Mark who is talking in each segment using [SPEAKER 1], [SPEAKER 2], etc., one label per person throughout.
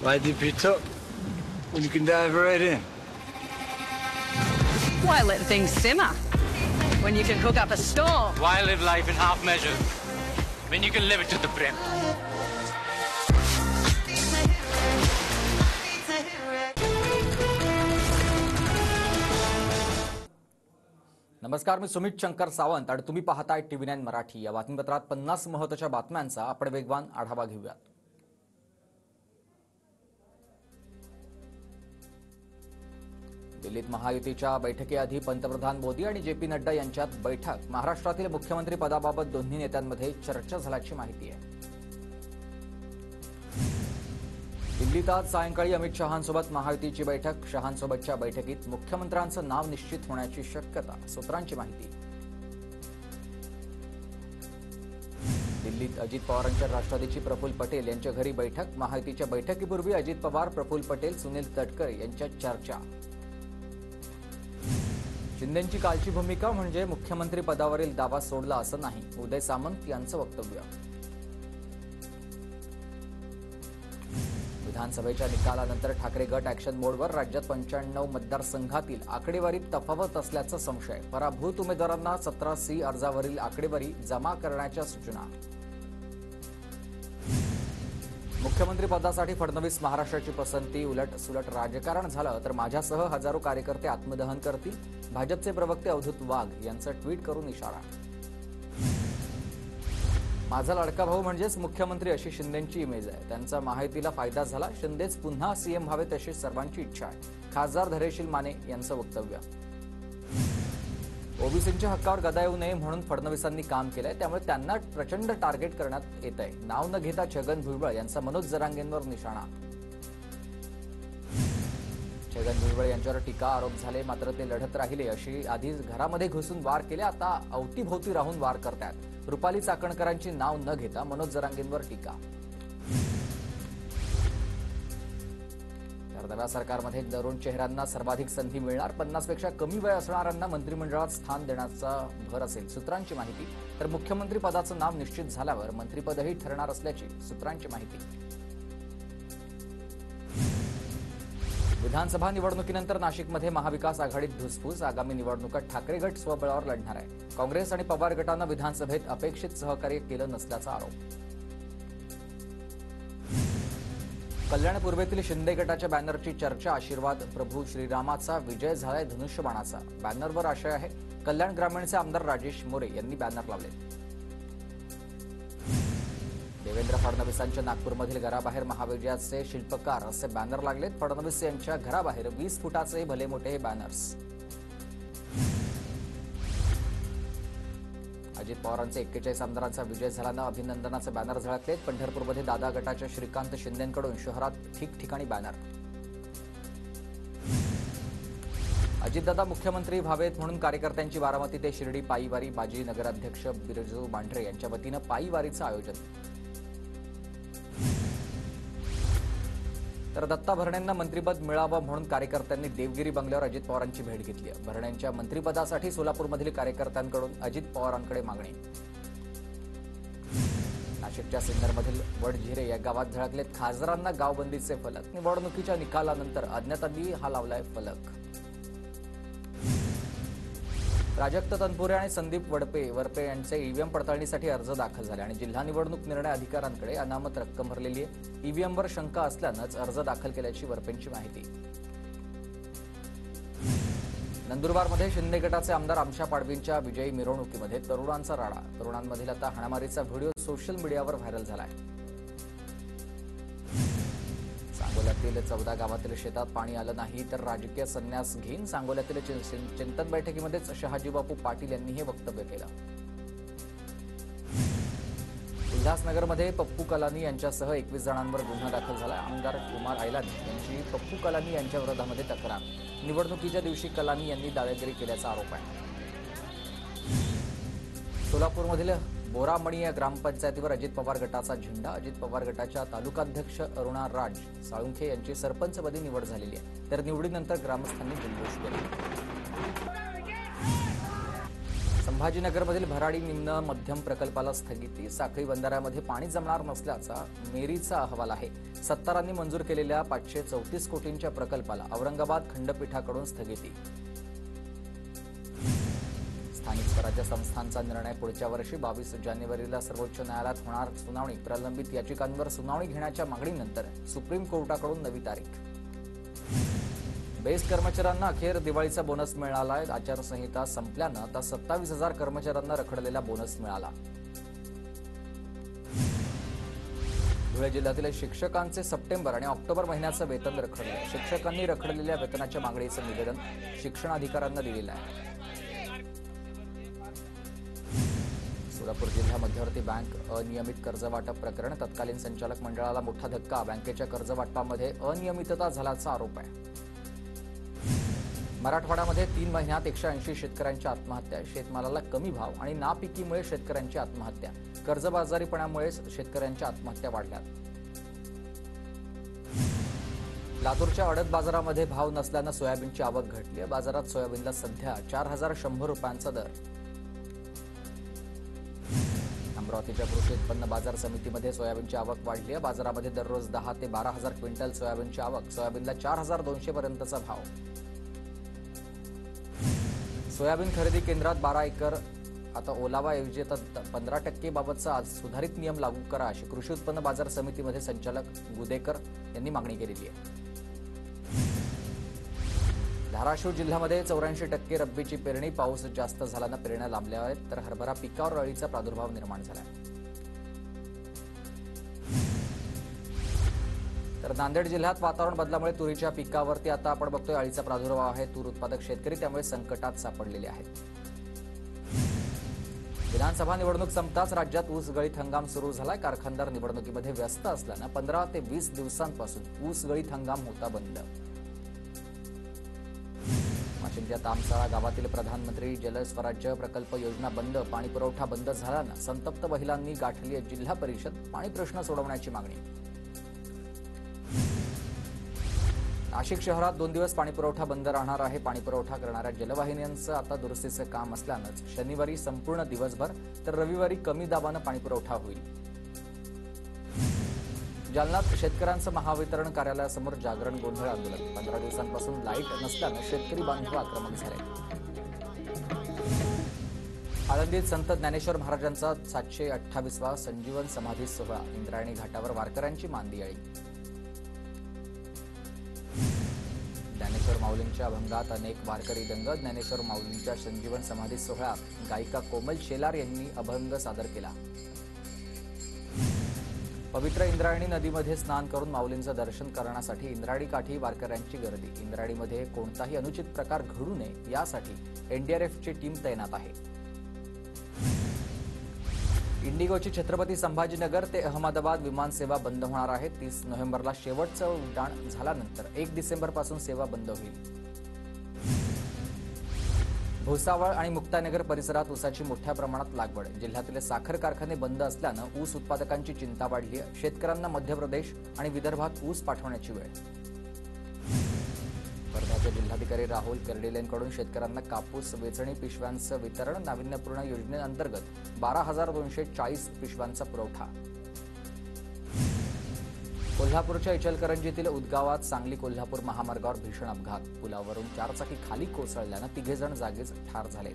[SPEAKER 1] Why dip it up when you can dive right in?
[SPEAKER 2] Why let things simmer when you can cook up a storm?
[SPEAKER 3] Why live life in half measures when you can live it to the brim?
[SPEAKER 4] नमस्कार, मी सुमित शंकर सावंत आणि तुम्ही पाहताय TV9 Marathi. या बातमीपत्रात 50 महत्त्वाच्या बातम्यांचा आपण वेगवान आढावा घेऊयात। दिल्लीत महायुतीच्या बैठकीआधी पंतप्रधान मोदी आणि JP नड्डा यांच्यात बैठक। महाराष्ट्रातील मुख्यमंत्री पदाबाबत दोन्ही नेत्यांमध्ये चर्चा झाल्याची माहिती आहे। दिल्लीत आज सायंकाळी अमित शहांसोबत महायुतीची बैठक। शहांसोबतच्या बैठकीत मुख्यमंत्र्यांचं नाव निश्चित होण्याची शक्यता, सूत्रांची माहिती। दिल्लीत अजित पवारांच्या राष्ट्रवादीची प्रफुल्ल पटेल यांच्या घरी बैठक। महायुतीच्या बैठकीपूर्वी अजित पवार, प्रफुल्ल पटेल, सुनील तटकरे यांच्यात चर्चा। शिंदेंची कालची भूमिका म्हणजे मुख्यमंत्री पदावरील दावा सोडला असं नाही, उदय सामंत यांचं वक्तव्य। विधानसभेच्या निकालानंतर ठाकरे गट ॲक्शन मोडवर। राज्यात 95 मतदारसंघातील आकडेवारीत तफावत असल्याचा संशय। पराभूत उमेदवारांना 17C अर्जावरील आकडेवारी जमा करण्याच्या सूचना। मुख्यमंत्री पदासाठी फडणवीस महाराष्ट्राची पसंती। उलट राजकारण झालं तर माझ्यासह हजारो कार्यकर्ते आत्मदहन करतील, भाजपचे प्रवक्ते अवधूत वाघ यांचा ट्विट करून इशारा। माझा लाडका भाऊ म्हणजेच मुख्यमंत्री अशी शिंदेंची इमेज आहे, त्यांचा महायुतीला फायदा झाला। शिंदेच पुन्हा सीएम व्हावेत अशी सर्वांची इच्छा आहे, खासदार धैर्यशील माने यांचं वक्तव्य। ओबीसींच्या हक्कावर गदा येऊ नये म्हणून फडणवीसांनी काम केलंय, त्यामुळे त्यांना प्रचंड टार्गेट करण्यात येत आहे। नाव न घेता छगन भुजबळ यांचा मनोज जरांगेंवर निशाणा। छगन भुजबळ यांच्यावर टीका आरोप झाले, मात्र ते लढत राहिले। अशी आधी घरामध्ये घुसून वार केले, आता अवतीभोवती राहून वार करतायत। रुपाली चाकणकरांची नाव न घेता मनोज जरांगेंवर टीका। तर नव्या सरकारमध्ये तरुण चेहऱ्यांना सर्वाधिक संधी मिळणार, 50 पेक्षा कमी वय असणाऱ्यांना मंत्रिमंडळात स्थान देण्याचा भर असेल, सूत्रांची माहिती। तर मुख्यमंत्री पदाचं नाव निश्चित झाल्यावर मंत्रिपदही ठरणार असल्याची सूत्रांची माहिती। विधानसभा निवडणुकीनंतर नाशिकमध्ये महाविकास आघाडीत धुसफूस। आगामी निवडणुकीत ठाकरे गट स्वबळावर लढणार आहे। काँग्रेस आणि पवार गटानं विधानसभेत अपेक्षित सहकार्य केलं नसल्याचा आरोप। कल्याण पूर्वेतील शिंदे गटाच्या बॅनरची चर्चा। आशीर्वाद प्रभू श्रीरामाचा विजय झालाय धनुष्यबाणाचा। बॅनरवर आशय आहे। कल्याण ग्रामीणचे आमदार राजेश मोरे यांनी बॅनर लावले। देवेंद्र फडणवीसांच्या नागपूरमधील घराबाहेर महाविजयाचे शिल्पकार असे बॅनर लागलेत। फडणवीस यांच्या घराबाहेर 20 फुटाचे भले मोठे हे बॅनर्स। अजित पवारांचे 41 आमदारांचा विजय झाल्यानं अभिनंदनाचे बॅनर झळकलेत। पंढरपूरमध्ये दादा गटाच्या श्रीकांत शिंदेंकडून शहरात ठिकठिकाणी बॅनर। अजितदादा मुख्यमंत्री व्हावेत म्हणून कार्यकर्त्यांची बारामती ते शिर्डी पायीवारी। माजी नगराध्यक्ष बिरजू मांढरे यांच्या वतीनं पायीवारीचं आयोजन। तर दत्ता भरणेंना मंत्रिपद मिळावं म्हणून कार्यकर्त्यांनी देवगिरी बंगल्यावर अजित पवारांची भेट घेतली। भरणेंच्या मंत्रिपदासाठी सोलापूरमधील कार्यकर्त्यांकडून अजित पवारांकडे मागणी। नाशिकच्या सिन्नरमधील वडझिरे या गावात झळकलेत खासदारांना गावबंदीचे फलक। निवडणुकीच्या निकालानंतर अज्ञातांनी हा लावलाय फलक। प्राजक्त तनपुरे आणि संदीप वरपे यांचे ईव्हीएम पडताळणीसाठी अर्ज दाखल झाले आणि जिल्हा निवडणूक निर्णय अधिकाऱ्यांकडे अनामत रक्कम भरलेली आहे। ईव्हीएमवर शंका असल्यानंच अर्ज दाखल केल्याची वरपेंची माहिती। नंदुरबारमध्ये शिंदे गटाचे आमदार आमशा पाडवींच्या विजयी मिरवणुकीमध्ये तरुणांचा राडा। तरुणांमधील आता हाणामारीचा व्हिडिओ सोशल मीडियावर व्हायरल झालाय। सांगोल्यातील 14 गावातील शेतात पाणी आलं नाही तर राजकीय संन्यास घेईन। सांगोल्यातील चिंतन बैठकीमध्येच शहाजीबापू पाटील यांनी हे वक्तव्य केलं। उल्हासनगरमध्ये पप्पू कलानी यांच्यासह 21 जणांवर गुन्हा दाखल झाला। आमदार कुमार आयलानी यांची पप्पू कलानी यांच्या विरोधामध्ये तक्रार। निवडणुकीच्या दिवशी कलानी यांनी दादागिरी केल्याचा आरोप आहे। सोलापूरमधील बोरामणी या ग्रामपंचायतीवर अजित पवार गटाचा झेंडा। अजित पवार गटाच्या तालुकाध्यक्ष अरुणा राज साळुंखे यांची सरपंचपदी निवड झालेली आहे, तर निवडीनंतर ग्रामस्थांनी जल्लोष केला। संभाजीनगरमधील भराडी निम्न मध्यम प्रकल्पाला स्थगिती. साखळी बंधाऱ्यामध्ये पाणी जमणार नसल्याचा मेरीचा अहवाल आहे. सत्तारांनी मंजूर केलेल्या 534 कोटींच्या प्रकल्पाला औरंगाबाद खंडपीठाकडून स्थगिती. स्थानिक स्वराज्य संस्थांचा निर्णय पुढच्या वर्षी 22 जानेवारीला सर्वोच्च न्यायालयात होणार सुनावणी. प्रलंबित याचिकांवर सुनावणी घेण्याच्या मागणीनंतर सुप्रीम कोर्टाकडून नवी तारीख. बेस्ट कर्मचाऱ्यांना अखेर दिवाळीचा बोनस मिळाला आहे. आचारसंहिता संपल्यानं आता 27,000 कर्मचाऱ्यांना रखडलेला बोनस मिळाला. धुळे जिल्ह्यातील शिक्षकांचे सप्टेंबर आणि ऑक्टोबर महिन्याचं वेतन रखडलं. शिक्षकांनी रखडलेल्या वेतनाच्या मागणीचं निवेदन शिक्षणाधिकाऱ्यांना दिलेलं आहे. सोलापूर जिल्हा मध्यवर्ती बँक अनियमित कर्जवाटप प्रकरण. तत्कालीन संचालक मंडळाला मोठा धक्का. बँकेच्या कर्जवाटपामध्ये अनियमितता झाल्याचा आरोप आहे. मराठवाड्यामध्ये 3 महिन्यात 180 शेतकऱ्यांच्या आत्महत्या. शेतमालाला कमी भाव आणि नापिकीमुळे शेतकऱ्यांची आत्महत्या. कर्जबाजारीपणामुळे शेतकऱ्यांच्या आत्महत्या वाढल्यात. लातूरच्या अडत बाजारामध्ये भाव नसल्यानं सोयाबीनची आवक घटली. बाजारात सोयाबीनला सध्या 4,100 रुपयांचा दर. अमरावतीच्या कृषी उत्पन्न बाजार समितीमध्ये सोयाबीनची आवक वाढली आहे. बाजारामध्ये दररोज 10 ते 12,000 क्विंटल सोयाबीनची आवक. सोयाबीनला 4,200 पर्यंतचा भाव. सोयाबीन खरेदी केंद्रात 12 एकर आता ओलावाऐवजी आता 15% बाबतचा आज सुधारित नियम लागू करा अशी कृषी उत्पन्न बाजार समितीमध्ये संचालक गुदेकर यांनी मागणी केलेली आहे. धाराशिव जिल्ह्यामध्ये 84% रब्बीची पेरणी. पाऊस जास्त झाल्यानं पेरण्या लांबल्या आहेत, तर हरभरा पिकावर अळीचा प्रादुर्भाव निर्माण झाला. तर नांदेड जिल्ह्यात वातावरण बदलामुळे तुरीच्या पिकावरती आता आपण बघतोय अळीचा प्रादुर्भाव आहे. तूर उत्पादक शेतकरी त्यामुळे संकटात सापडलेले आहेत. विधानसभा निवडणूक संपताच राज्यात ऊस गळीत हंगाम सुरू झालाय. कारखानदार निवडणुकीमध्ये व्यस्त असल्यानं 15 ते 20 दिवसांपासून ऊस गळीत हंगाम होता बंद. वाशिमच्या तामसाळा गावातील प्रधानमंत्री जलस्वराज्य प्रकल्प योजना बंद. पाणी पुरवठा बंद झाल्यानं संतप्त महिलांनी गाठली जिल्हा परिषद. पाणी प्रश्न सोडवण्याची मागणी. नाशिक शहरात 2 दिवस पाणीपुरवठा बंद राहणार आहे. पाणीपुरवठा करणाऱ्या जलवाहिन्यांचं आता दुरुस्तीचं काम असल्यानंच शनिवारी संपूर्ण दिवसभर तर रविवारी कमी दाबानं पाणीपुरवठा होईल. जालन्यात शेतकऱ्यांचं महावितरण कार्यालयासमोर जागरण गोंधळ आंदोलन. 15 दिवसांपासून लाईट नसल्यानं शेतकरी बांधव आक्रमक झाले. आळंदीत संत ज्ञानेश्वर महाराजांचा 728वा संजीवन समाधी सोहळा. इंद्रायणी घाटावर वारकऱ्यांची मांदियाळी. ज्ञानेश्वर माऊलींच्या अभंगात अनेक वारकरी दंग. ज्ञानेश्वर माऊलींच्या संजीवन समाधी सोहळ्यात गायिका कोमल शेलार यांनी अभंग सादर केला. पवित्र इंद्रायणी नदीमध्ये स्नान करून माऊलींचं दर्शन करण्यासाठी इंद्रायणी काठी वारकऱ्यांची गर्दी. इंद्रायणीमध्ये कोणताही अनुचित प्रकार घडू नये यासाठी एनडीआरएफची टीम तैनात आहे. इंडिगोची छत्रपती संभाजीनगर ते अहमदाबाद विमानसेवा बंद होणार आहे. 30 नोव्हेंबरला शेवटचं उड्डाण झाल्यानंतर 1 डिसेंबरपासून सेवा बंद होईल. भुसावळ आणि मुक्ताईनगर परिसरात ऊसाची मोठ्या प्रमाणात लागवड. जिल्ह्यातील साखर कारखाने बंद असल्यानं ऊस उत्पादकांची चिंता वाढली आहे. शेतकऱ्यांना मध्य प्रदेश आणि विदर्भात ऊस पाठवण्याची वेळ. वर्ध्याचे जिल्हाधिकारी राहुल कर्डिलेंकडून शेतकऱ्यांना कापूस वेचणी पिशव्यांचं वितरण. नाविन्यपूर्ण योजनेअंतर्गत 12,240 पिशव्यांचा पुरवठा. कोल्हापूरच्या इचलकरंजीतील उदगावात सांगली कोल्हापूर महामार्गावर भीषण अपघात. पुलावरून 4 चाकी खाली कोसळल्यानं 3 जण जागीच ठार झाले.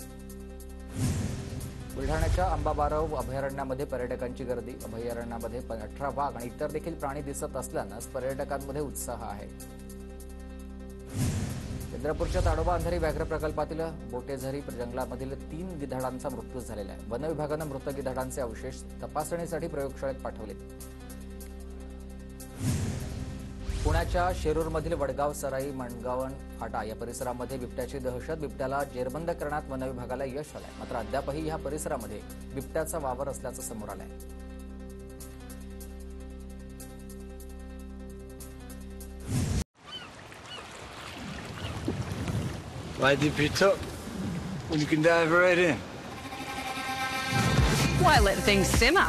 [SPEAKER 4] बुलढाण्याच्या अंबाबारव अभयारण्यामध्ये पर्यटकांची गर्दी. अभयारण्यामध्ये 18 वाघ आणि इतर देखील प्राणी दिसत असल्यानं पर्यटकांमध्ये उत्साह आहे. चंद्रपूरच्या ताडोबा अंधारी व्याघ्र प्रकल्पातील बोटेझरी जंगलामधील 3 गिधाडांचा मृत्यू झालेला आहे. वन विभागानं मृत गिधाडांचे अवशेष तपासणीसाठी प्रयोगशाळेत पाठवले. पुण्याच्या शेरूरमधील वडगाव सराई मनगावन फाटा या परिसरामध्ये बिबट्याची दहशत. बिबट्याला जेरबंद करण्यात वन विभागाला यश आलंय. मात्र अद्यापही या परिसरामध्ये बिबट्याचा वावर असल्याचं समोर आलंय.
[SPEAKER 1] Why deep you took when you can dive right in?
[SPEAKER 2] Why let things simmer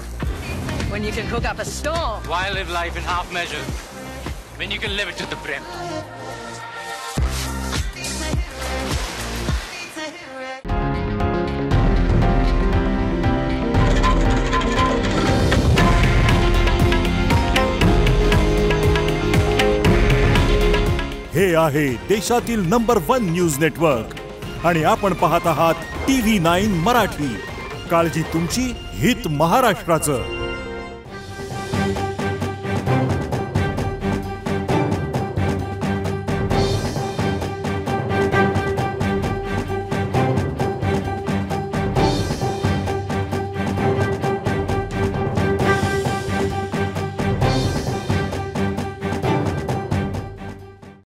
[SPEAKER 2] when you can cook up a storm?
[SPEAKER 3] Why live life in half measure when you can live it to the brim?
[SPEAKER 5] हे आहे देशातील number 1 news network आणि आपण पाहत आहात TV9 Marathi. काळजी तुमची, हित महाराष्ट्राचं.